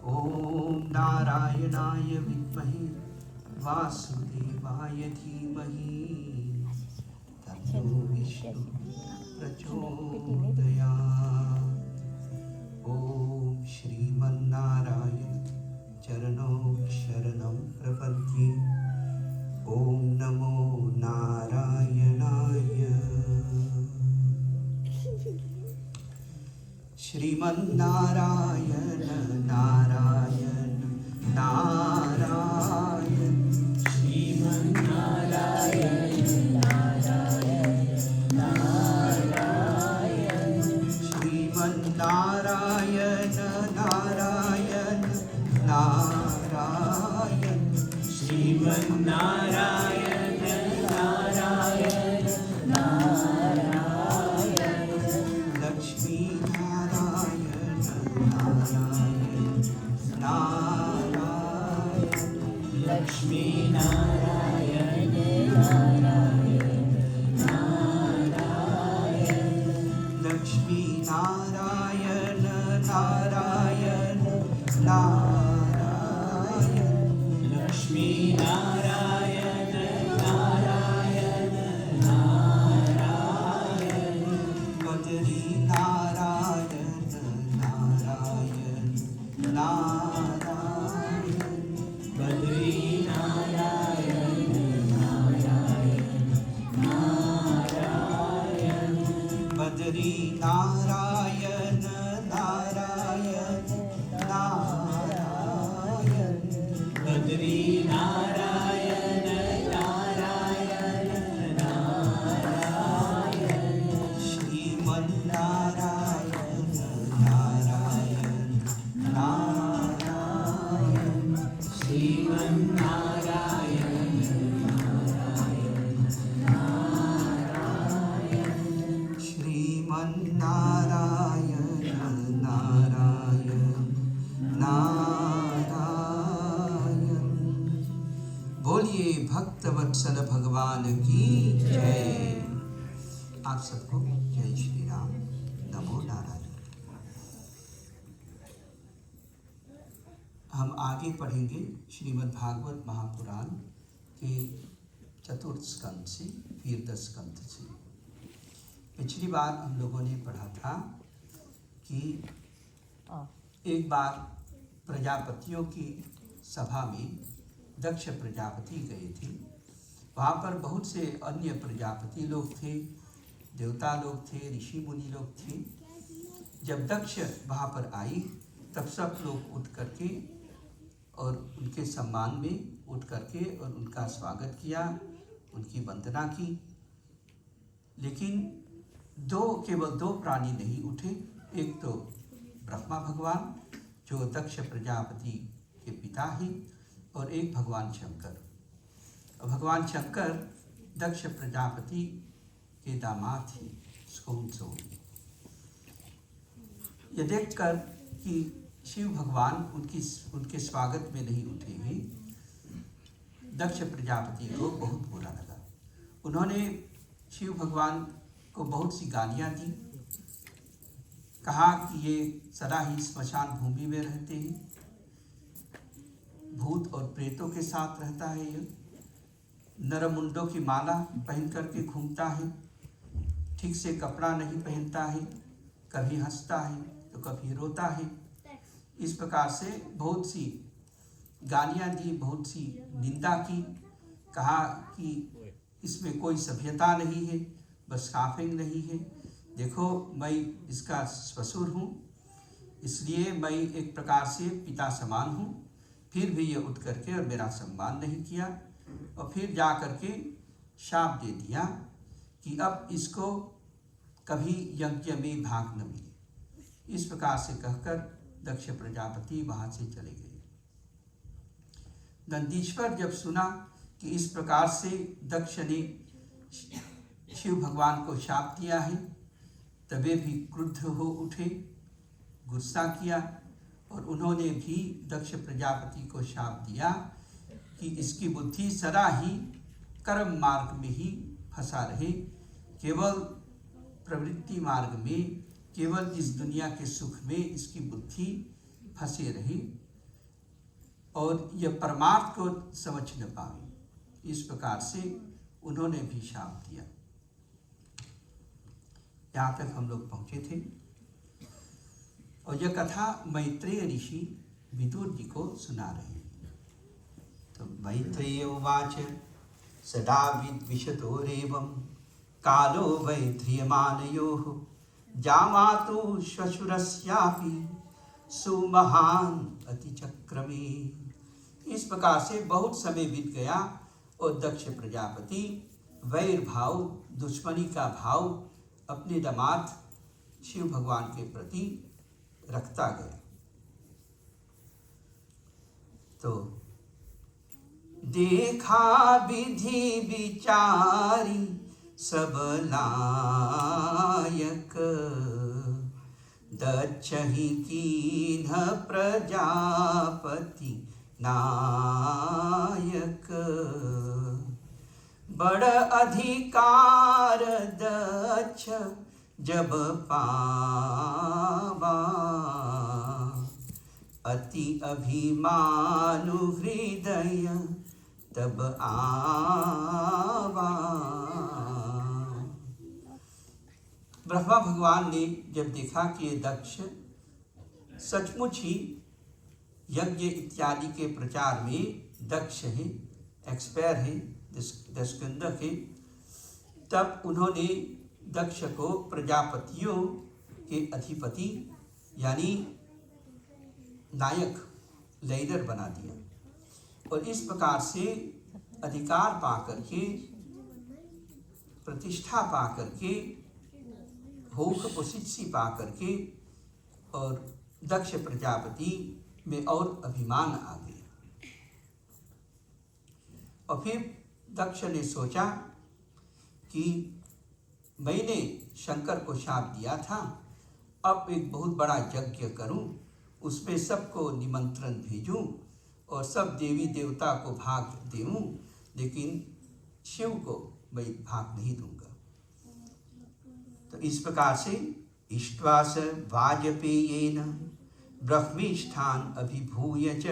ओम नारायणाय विद्महे वासुदेवाय धीमहि तन्नो विष्णु प्रचोदयात्। ओम श्रीमन्नारायण चरणों शरणं प्रपद्ये। ओम नमो नारायणाय। श्रीमन्नारायण नारायण नारायण श्रीमन्नारायण नारायण नारायण श्रीमन्नारायण नारायण नारायण श्रीमन्नारायण नारायण नारायण लक्ष्मी नारायण लक्ष्मी नारायण नारायण नारायण लक्ष्मी नारायण नारायण नारायण लक्ष्मी नारायण नारायण नारायण बद्री नारायण नारायण नारायण बद्री नारायण नारायण नारायण बद्री नारायण नारायण नारायण बद्री नारायण नारायण नारायण श्रीमन्नारायण नारायण नारायण श्रीमन्नारायण नारायण नारायण श्रीमन्नारायण नारायण नारायण। बोलिए भक्तवत्सल भगवान की जय। आप सबको जय श्री राम, नमो नारायण। हम आगे पढ़ेंगे श्रीमद् भागवत महापुराण के चतुर्थ स्कंध से फिर 10 स्कंध से। पिछली बार हम लोगों ने पढ़ा था कि एक बार प्रजापतियों की सभा में दक्ष प्रजापति गए थे। वहाँ पर बहुत से अन्य प्रजापति लोग थे, देवता लोग थे, ऋषि मुनि लोग थे। जब दक्ष वहाँ पर आई तब सब लोग उठ करके और उनके सम्मान में उठ करके और उनका स्वागत किया, उनकी वंदना की। लेकिन केवल दो प्राणी नहीं उठे। एक तो ब्रह्मा भगवान जो दक्ष प्रजापति के पिता हैं, और एक भगवान शंकर। भगवान शंकर दक्ष प्रजापति के दामाद थे। ये देखकर कि शिव भगवान उनके स्वागत में नहीं उठे हैं, दक्ष प्रजापति को बहुत बुरा लगा। उन्होंने शिव भगवान को बहुत सी गालियाँ दी। कहा कि ये सदा ही स्मशान भूमि में रहते हैं, भूत और प्रेतों के साथ रहता है, ये नरमुंडों की माला पहन करके घूमता है, ठीक से कपड़ा नहीं पहनता है, कभी हंसता है तो कभी रोता है। इस प्रकार से बहुत सी गालियाँ दी, बहुत सी निंदा की। कहा कि इसमें कोई सभ्यता नहीं है, बस काफिंग नहीं है। देखो मैं इसका ससुर हूँ, इसलिए मैं एक प्रकार से पिता समान हूँ। फिर भी ये उठ करके और मेरा सम्मान नहीं किया, और फिर जा करके शाप दे दिया कि अब इसको कभी यज्ञ में भाग न मिले। इस प्रकार से कहकर दक्ष प्रजापति वहाँ से चले गए। नंदीश्वर जब सुना कि इस प्रकार से दक्ष ने शिव भगवान को शाप दिया है, तबे भी क्रुद्ध हो उठे, गुस्सा किया, और उन्होंने भी दक्ष प्रजापति को शाप दिया कि इसकी बुद्धि सदा ही कर्म मार्ग में ही फंसा रहे, केवल प्रवृत्ति मार्ग में, केवल इस दुनिया के सुख में इसकी बुद्धि फंसे रही। और यह परमार्थ को समझ न पावे। इस प्रकार से उन्होंने भी शाप दिया। यहाँ तक हम लोग पहुँचे थे और यह कथा मैत्रेय ऋषि विदुर जी को सुना रहे हैं। तो मैत्रेय उवाच सदा विद्विषतोरेवं कालो वै ध्रियमानयोः जामातु श्वशुरस्यापि सुमहान अतिचक्रमे। इस प्रकार से बहुत समय बीत गया और दक्ष प्रजापति वैर भाव, दुश्मनी का भाव अपने दामाद शिव भगवान के प्रति रखता गया। तो देखा विधि विचारी सब लायक दक्ष ही कीन्ह प्रजापति नायक। बड़ अधिकार दक्ष जब पावा अति अभिमानु हृदय तब आवा। ब्रह्मा भगवान ने जब देखा कि ये दक्ष सचमुच ही यज्ञ इत्यादि के प्रचार में दक्ष है, एक्सपर्ट है, दशकंधक है, तब उन्होंने दक्ष को प्रजापतियों के अधिपति यानी नायक, लीडर बना दिया। और इस प्रकार से अधिकार पाकर के, प्रतिष्ठा पाकर के, भोग प्रसिद्धि पाकर के और दक्ष प्रजापति में और अभिमान आ गया। और फिर दक्ष ने सोचा कि मैंने शंकर को शाप दिया था, अब एक बहुत बड़ा यज्ञ करूं, उसमें सबको निमंत्रण भेजूं और सब देवी देवता को भाग दूं, लेकिन शिव को मैं भाग नहीं दूंगा। तो इस प्रकार से इष्ट्वा स वाजपेयेन ब्रह्मीष्ठान अभिभूय च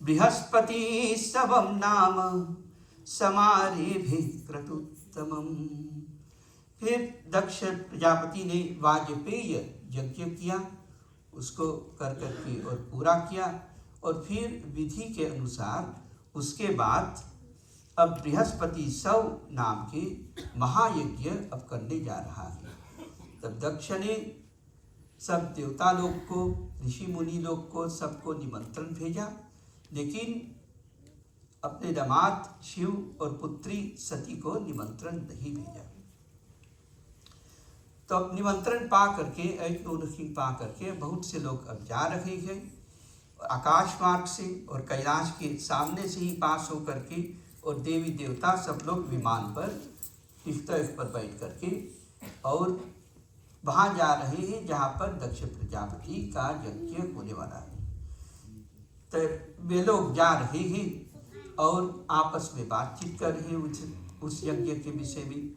बृहस्पति सवम नाम समारेभे क्रतुत्तमम्। फिर दक्ष प्रजापति ने वाजपेय यज्ञ किया, उसको कर करके और पूरा किया। और फिर विधि के अनुसार उसके बाद अब बृहस्पति सव नाम के महायज्ञ अब करने जा रहा है। तब दक्ष ने सब देवता लोग को, ऋषि मुनि लोग को, सबको निमंत्रण भेजा, लेकिन अपने दामाद शिव और पुत्री सती को निमंत्रण नहीं भेजा। तो अब निमंत्रण पा करके, एक्नोनोखी पा करके बहुत से लोग अब जा रहे हैं आकाश मार्ग से और कैलाश के सामने से ही पास होकर के, और देवी देवता सब लोग विमान पर तीर्थ पर बैठ करके और वहाँ जा रहे हैं जहाँ पर दक्ष प्रजापति का यज्ञ होने वाला है। तो वे लोग जा रहे हैं और आपस में बातचीत कर रहे हैं उस यज्ञ के विषय में।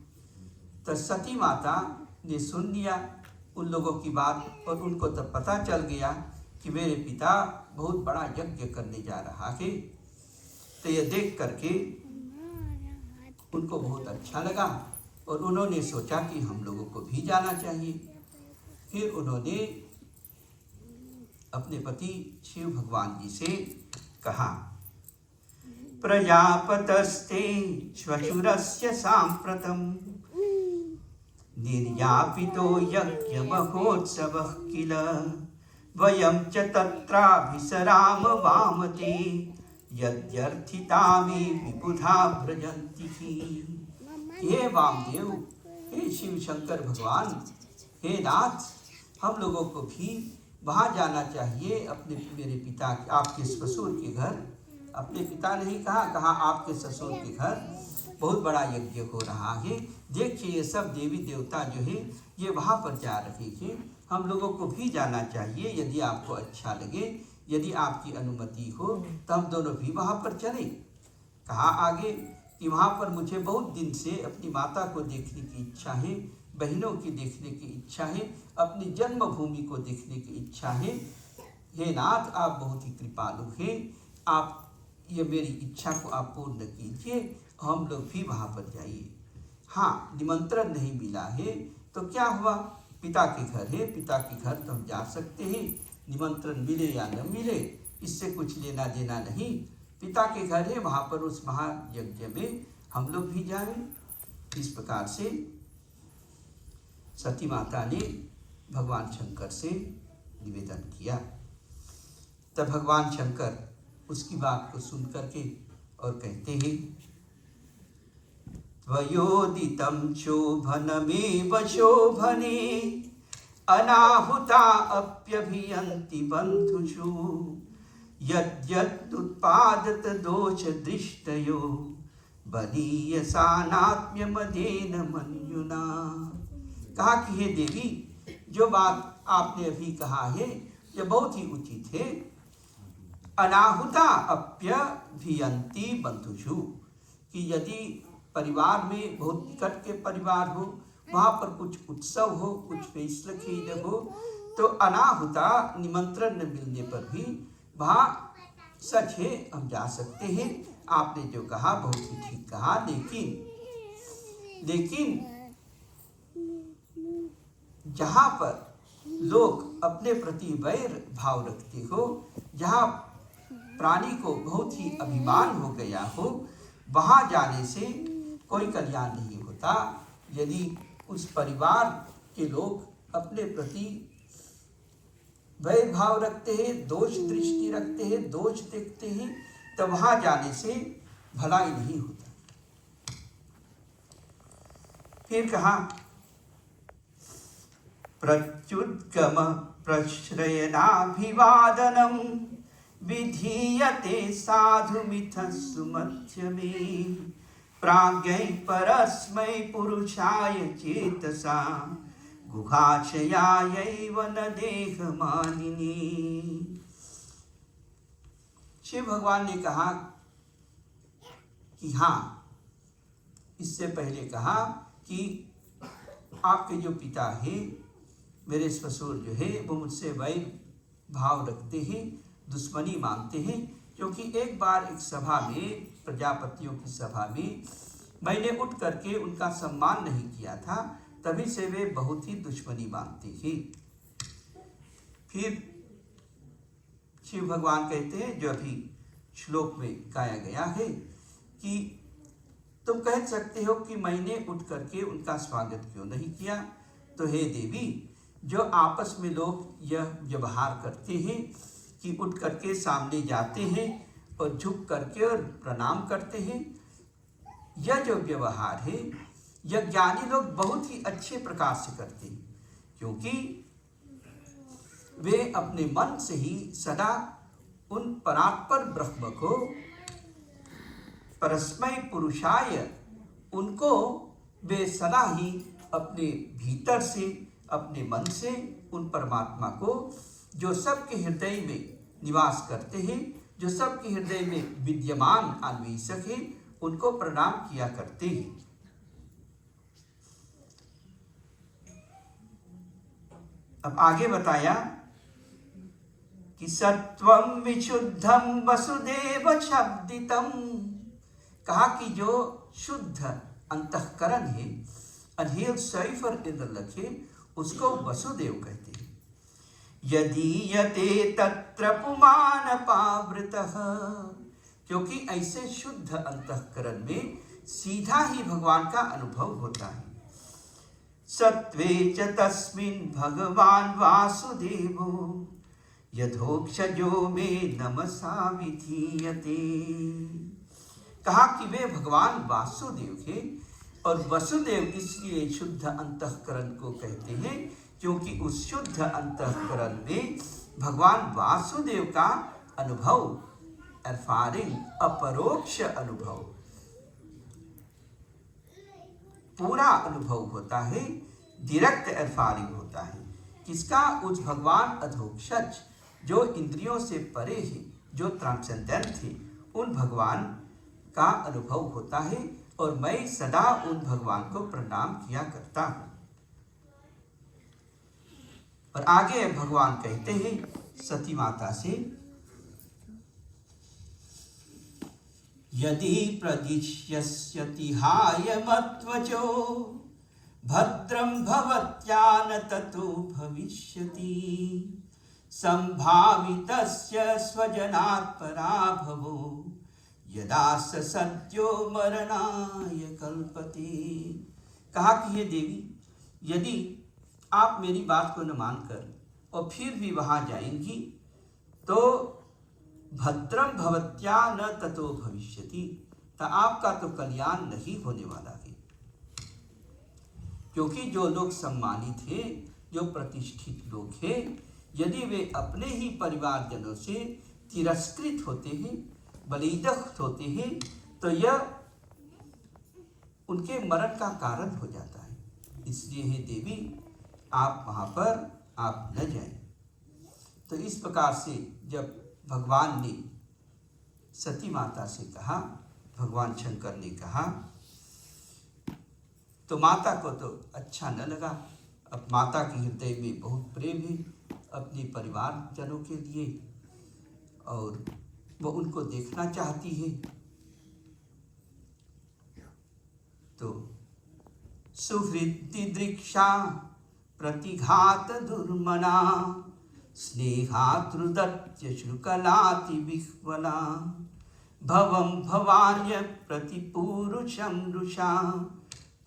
तो सती माता ने सुन लिया उन लोगों की बात और उनको तब पता चल गया कि मेरे पिता बहुत बड़ा यज्ञ करने जा रहा है। तो यह देख करके उनको बहुत अच्छा लगा और उन्होंने सोचा कि हम लोगों को भी जाना चाहिए। फिर उन्होंने अपने पति शिव भगवान जी से कहा, प्रजापतस्ते श्वशुरस्य साम्प्रतम् निर्यापितो यज्ञ महोत्सवः किल वयं च तत्राभिसराम वामते यद्यर्थिता मे विबुधा व्रजन्ति। हे वामदेव, हे शिव शंकर भगवान, हे नाथ, हम लोगों को भी वहाँ जाना चाहिए अपने मेरे पिता आपके ससुर के घर। अपने पिता नहीं कहा आपके ससुर के घर बहुत बड़ा यज्ञ हो रहा है। देखिए ये सब देवी देवता जो है ये वहाँ पर जा रहे हैं, हम लोगों को भी जाना चाहिए। यदि आपको अच्छा लगे, यदि आपकी अनुमति हो तो हम दोनों भी वहाँ पर चलें। कहा आगे कि वहाँ पर मुझे बहुत दिन से अपनी माता को देखने की इच्छा है, बहनों की देखने की इच्छा है, अपनी जन्मभूमि को देखने की इच्छा है। हे नाथ, आप बहुत ही कृपालु हैं, आप ये मेरी इच्छा को आप पूर्ण कीजिए, हम लोग भी वहाँ पर जाइए। हाँ, निमंत्रण नहीं मिला है तो क्या हुआ, पिता के घर है, पिता के घर तो हम जा सकते हैं, निमंत्रण मिले या न मिले इससे कुछ लेना देना नहीं। पिता के घर है, वहाँ पर उस महायज्ञ में हम लोग भी जाएं। इस प्रकार से सती माता ने भगवान शंकर से निवेदन किया। तब भगवान शंकर उसकी बात को सुन करके और कहते हैं, त्वयोदितं शोभनमेव शोभने अनाहुता अप्यभियन्ति बन्धुषु यद्यदुत्पादत दोष दृष्टयो बलीयसानात्म्यमदेन मन्युना। कहा कि हे देवी, जो बात आपने अभी कहा है यह बहुत ही उचित है। अनाहुता अप्यभियन्ति बन्धुषु, कि यदि परिवार में बहुत निकट के परिवार हो, वहाँ पर कुछ उत्सव हो, कुछ फैसला खेल हो, तो अनाहुता निमंत्रण न मिलने पर भी वहाँ सच है हम जा सकते हैं। आपने जो कहा बहुत ही ठीक कहा, लेकिन जहाँ पर लोग अपने प्रति वैर भाव रखते हो, जहाँ प्राणी को बहुत ही अभिमान हो गया हो, वहाँ जाने से कोई कल्याण नहीं होता। यदि उस परिवार के लोग अपने प्रति वैर भाव रखते हैं, दोष दृष्टि रखते हैं, दोष देखते हैं, तो वहाँ जाने से भलाई नहीं होता। फिर कहा, प्रत्युद्गम प्रश्रयणाभिवादनम विधीयते साधुमिथः सुमध्यमे प्राज्ञै परस्मै पुरुषाय चेतसा गुहाशयायैव न देहमानिनी। शिव भगवान ने कहा कि हाँ, इससे पहले कहा कि आपके जो पिता हैं, मेरे ससुर जो है, वो मुझसे वैर भाव रखते हैं, दुश्मनी मानते हैं, क्योंकि एक बार एक सभा में, प्रजापतियों की सभा में मैंने उठ करके उनका सम्मान नहीं किया था, तभी से वे बहुत ही दुश्मनी मानते हैं। फिर शिव भगवान कहते हैं, जो अभी श्लोक में गाया गया है, कि तुम कह सकते हो कि मैंने उठ करके उनका स्वागत क्यों नहीं किया। तो हे देवी, जो आपस में लोग यह व्यवहार करते हैं कि उठ करके सामने जाते हैं और झुक करके और प्रणाम करते हैं, यह जो व्यवहार है यह ज्ञानी लोग बहुत ही अच्छे प्रकार से करते हैं, क्योंकि वे अपने मन से ही सदा उन परात्पर ब्रह्म को, परस्मै पुरुषाय, उनको वे सदा ही अपने भीतर से, अपने मन से उन परमात्मा को, जो सबके हृदय में निवास करते हैं, जो सबके हृदय में विद्यमान अन्वेषक है, उनको प्रणाम किया करते हैं। अब आगे बताया कि सत्वं विशुद्धं वसुदेव शब्दितम। कहा कि जो शुद्ध अंतःकरण है, अनहील्ड सैफर इन द लखे, उसको वसुदेव कहते हैं। यदीयते तत्र पुमान पावृतः, क्योंकि ऐसे शुद्ध अंतःकरण में सीधा ही भगवान का अनुभव होता है। सत्वे च तस्मिन् भगवान वासुदेवो यथोक्षजो मे नमसा विधीयते। कहा कि वे भगवान वासुदेव है, और वसुदेव इसलिए शुद्ध अंतःकरण को कहते हैं क्योंकि उस शुद्ध अंतःकरण में भगवान वासुदेव का अनुभव, एरफारिंग, अपरोक्ष अनुभव, पूरा अनुभव होता है, डायरेक्ट एरफारिंग होता है। किसका? उस भगवान अधोक्षज, जो इंद्रियों से परे है, जो ट्रांसेंडेंट है, उन भगवान का अनुभव होता है, और मैं सदा उन भगवान को प्रणाम किया करता हूँ। और आगे भगवान कहते हैं सती माता से यदि प्रदिश्यस्यति हायमत्वचो भद्रं भवत्या न ततो भविष्यति संभावितस्य स्वजनात् पराभवो यदा स सद्यो मरणाय कल्पते। कहा कि हे देवी, यदि आप मेरी बात को न मानकर और फिर भी वहां जाएंगी तो भद्रम भवत्या न ततो भविष्यति, तो आपका तो कल्याण नहीं होने वाला है। क्योंकि जो लोग सम्मानित हैं, जो प्रतिष्ठित लोग हैं, यदि वे अपने ही परिवारजनों से तिरस्कृत होते हैं, बलिदग्ध होते हैं, तो यह उनके मरण का कारण हो जाता है। इसलिए हे देवी, आप वहाँ पर आप न जाएं। तो इस प्रकार से जब भगवान ने सती माता से कहा, भगवान शंकर ने कहा, तो माता को तो अच्छा न लगा। अब माता के हृदय में बहुत प्रेम है अपने परिवारजनों के लिए और वो उनको देखना चाहती है। तो सुहृदि दृक्षा प्रतिघात दुर्मना स्नेहातृदत्य शुकलाति विह्वला भवं भवान्य प्रतिपूरुषं रुषा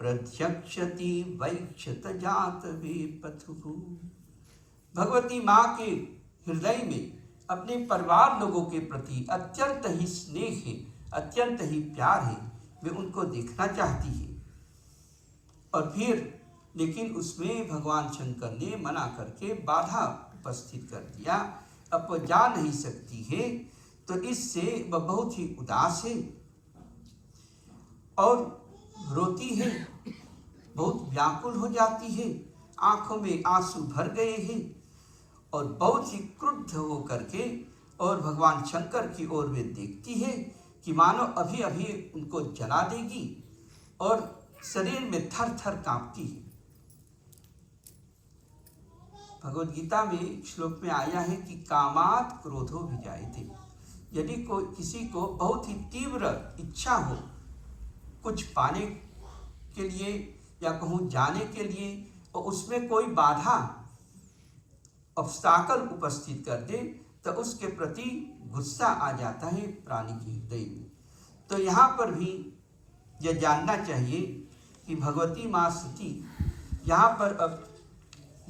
प्रत्यक्षति वैक्षत जात वे पथुः। भगवती माँ के हृदय में अपने परिवार लोगों के प्रति अत्यंत ही स्नेह है, अत्यंत ही प्यार है। वे उनको देखना चाहती है और फिर लेकिन उसमें भगवान शंकर ने मना करके बाधा उपस्थित कर दिया। अब वो जा नहीं सकती है, तो इससे वह बहुत ही उदास है और रोती है, बहुत व्याकुल हो जाती है, आंखों में आंसू भर गए हैं और बहुत ही क्रुद्ध हो करके और भगवान शंकर की ओर वे देखती है कि मानो अभी अभी उनको जला देगी और शरीर में थर थर कांपती है। भगवद गीता में श्लोक में आया है कि कामात क्रोधो भिजायते। यदि कोई किसी को बहुत ही तीव्र इच्छा हो कुछ पाने के लिए या कहूँ जाने के लिए और उसमें कोई बाधा ऑब्स्टाकल उपस्थित कर दे तो उसके प्रति गुस्सा आ जाता है प्राणी के हृदय में। तो यहाँ पर भी यह जानना चाहिए कि भगवती माँ सती यहाँ पर अब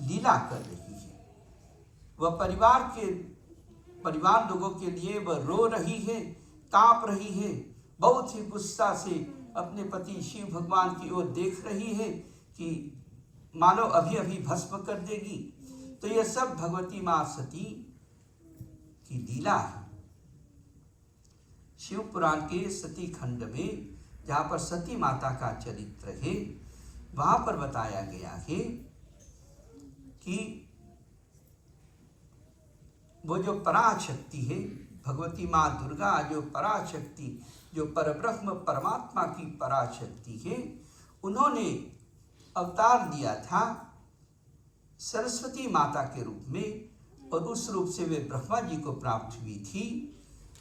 लीला कर रही है। वह परिवार लोगों के लिए वह रो रही है, कांप रही है, बहुत ही गुस्सा से अपने पति शिव भगवान की ओर देख रही है कि मानो अभी अभी भस्म कर देगी। तो यह सब भगवती माँ सती की लीला है। शिव पुराण के सती खंड में जहाँ पर सती माता का चरित्र है, वहाँ पर बताया गया है कि वो जो पराशक्ति है, भगवती माँ दुर्गा जो पराशक्ति, जो परब्रह्म परमात्मा की पराशक्ति है, उन्होंने अवतार लिया था सरस्वती माता के रूप में और उस रूप से वे ब्रह्मा जी को प्राप्त हुई थी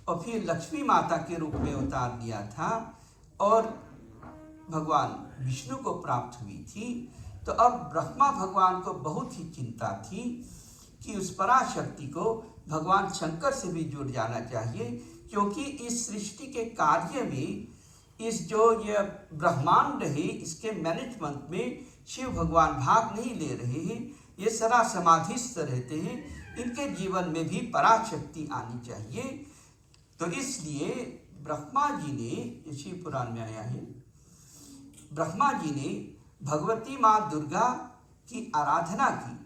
और फिर लक्ष्मी माता के रूप में अवतार लिया था और भगवान विष्णु को प्राप्त हुई थी। तो अब ब्रह्मा भगवान को बहुत ही चिंता थी कि उस पराशक्ति को भगवान शंकर से भी जुड़ जाना चाहिए, क्योंकि इस सृष्टि के कार्य में इस जो ये ब्रह्मांड है इसके मैनेजमेंट में शिव भगवान भाग नहीं ले रहे हैं, ये सदा समाधिस्थ रहते हैं, इनके जीवन में भी पराशक्ति आनी चाहिए। तो इसलिए ब्रह्मा जी ने, शिव पुराण में आया है, ब्रह्मा जी ने भगवती माँ दुर्गा की आराधना की,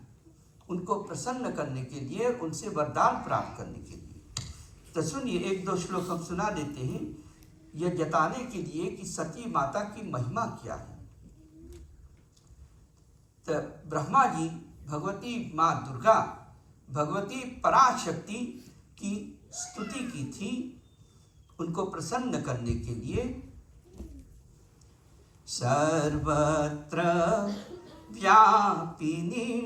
उनको प्रसन्न करने के लिए, उनसे वरदान प्राप्त करने के लिए। तो सुनिए, एक दो श्लोक हम सुना देते हैं, यह जताने के लिए कि सती माता की महिमा क्या है। तो ब्रह्मा जी भगवती माँ दुर्गा, भगवती पराशक्ति की स्तुति की थी उनको प्रसन्न करने के लिए। सर्वत्र व्यापिनीं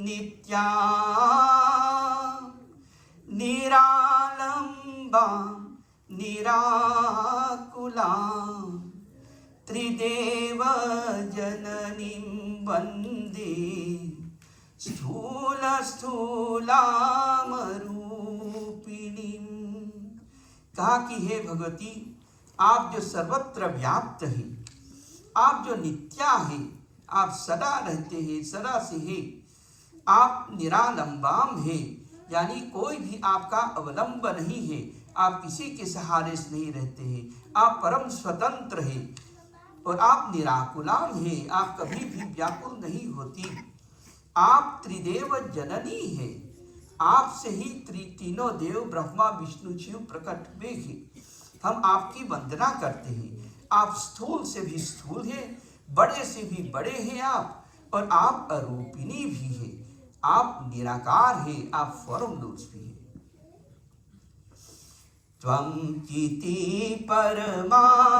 नित्या निरालंबा निराकुलां त्रिदेव जननीं वन्दे स्थूलामरूपिणीं। कहा कि हे भगवती, आप जो सर्वत्र व्याप्त हैं, आप जो नित्या है, आप सदा रहते हैं, सदा से है, आप निरालंबाम है, यानी कोई भी आपका अवलंब नहीं है, आप किसी के सहारे से नहीं रहते हैं, आप परम स्वतंत्र हैं और आप निराकुलाम हैं, आप कभी भी व्याकुल नहीं होती। आप त्रिदेव जननी है, आपसे ही तीनों देव ब्रह्मा विष्णु शिव प्रकट हुए हैं। हम आपकी वंदना करते हैं। आप स्थूल से भी स्थूल हैं, बड़े से भी बड़े हैं आप, और आप अरूपिणी भी हैं, आप निराकार हैं, आप फॉर्मलेस भी हैं। त्वं चिति परमा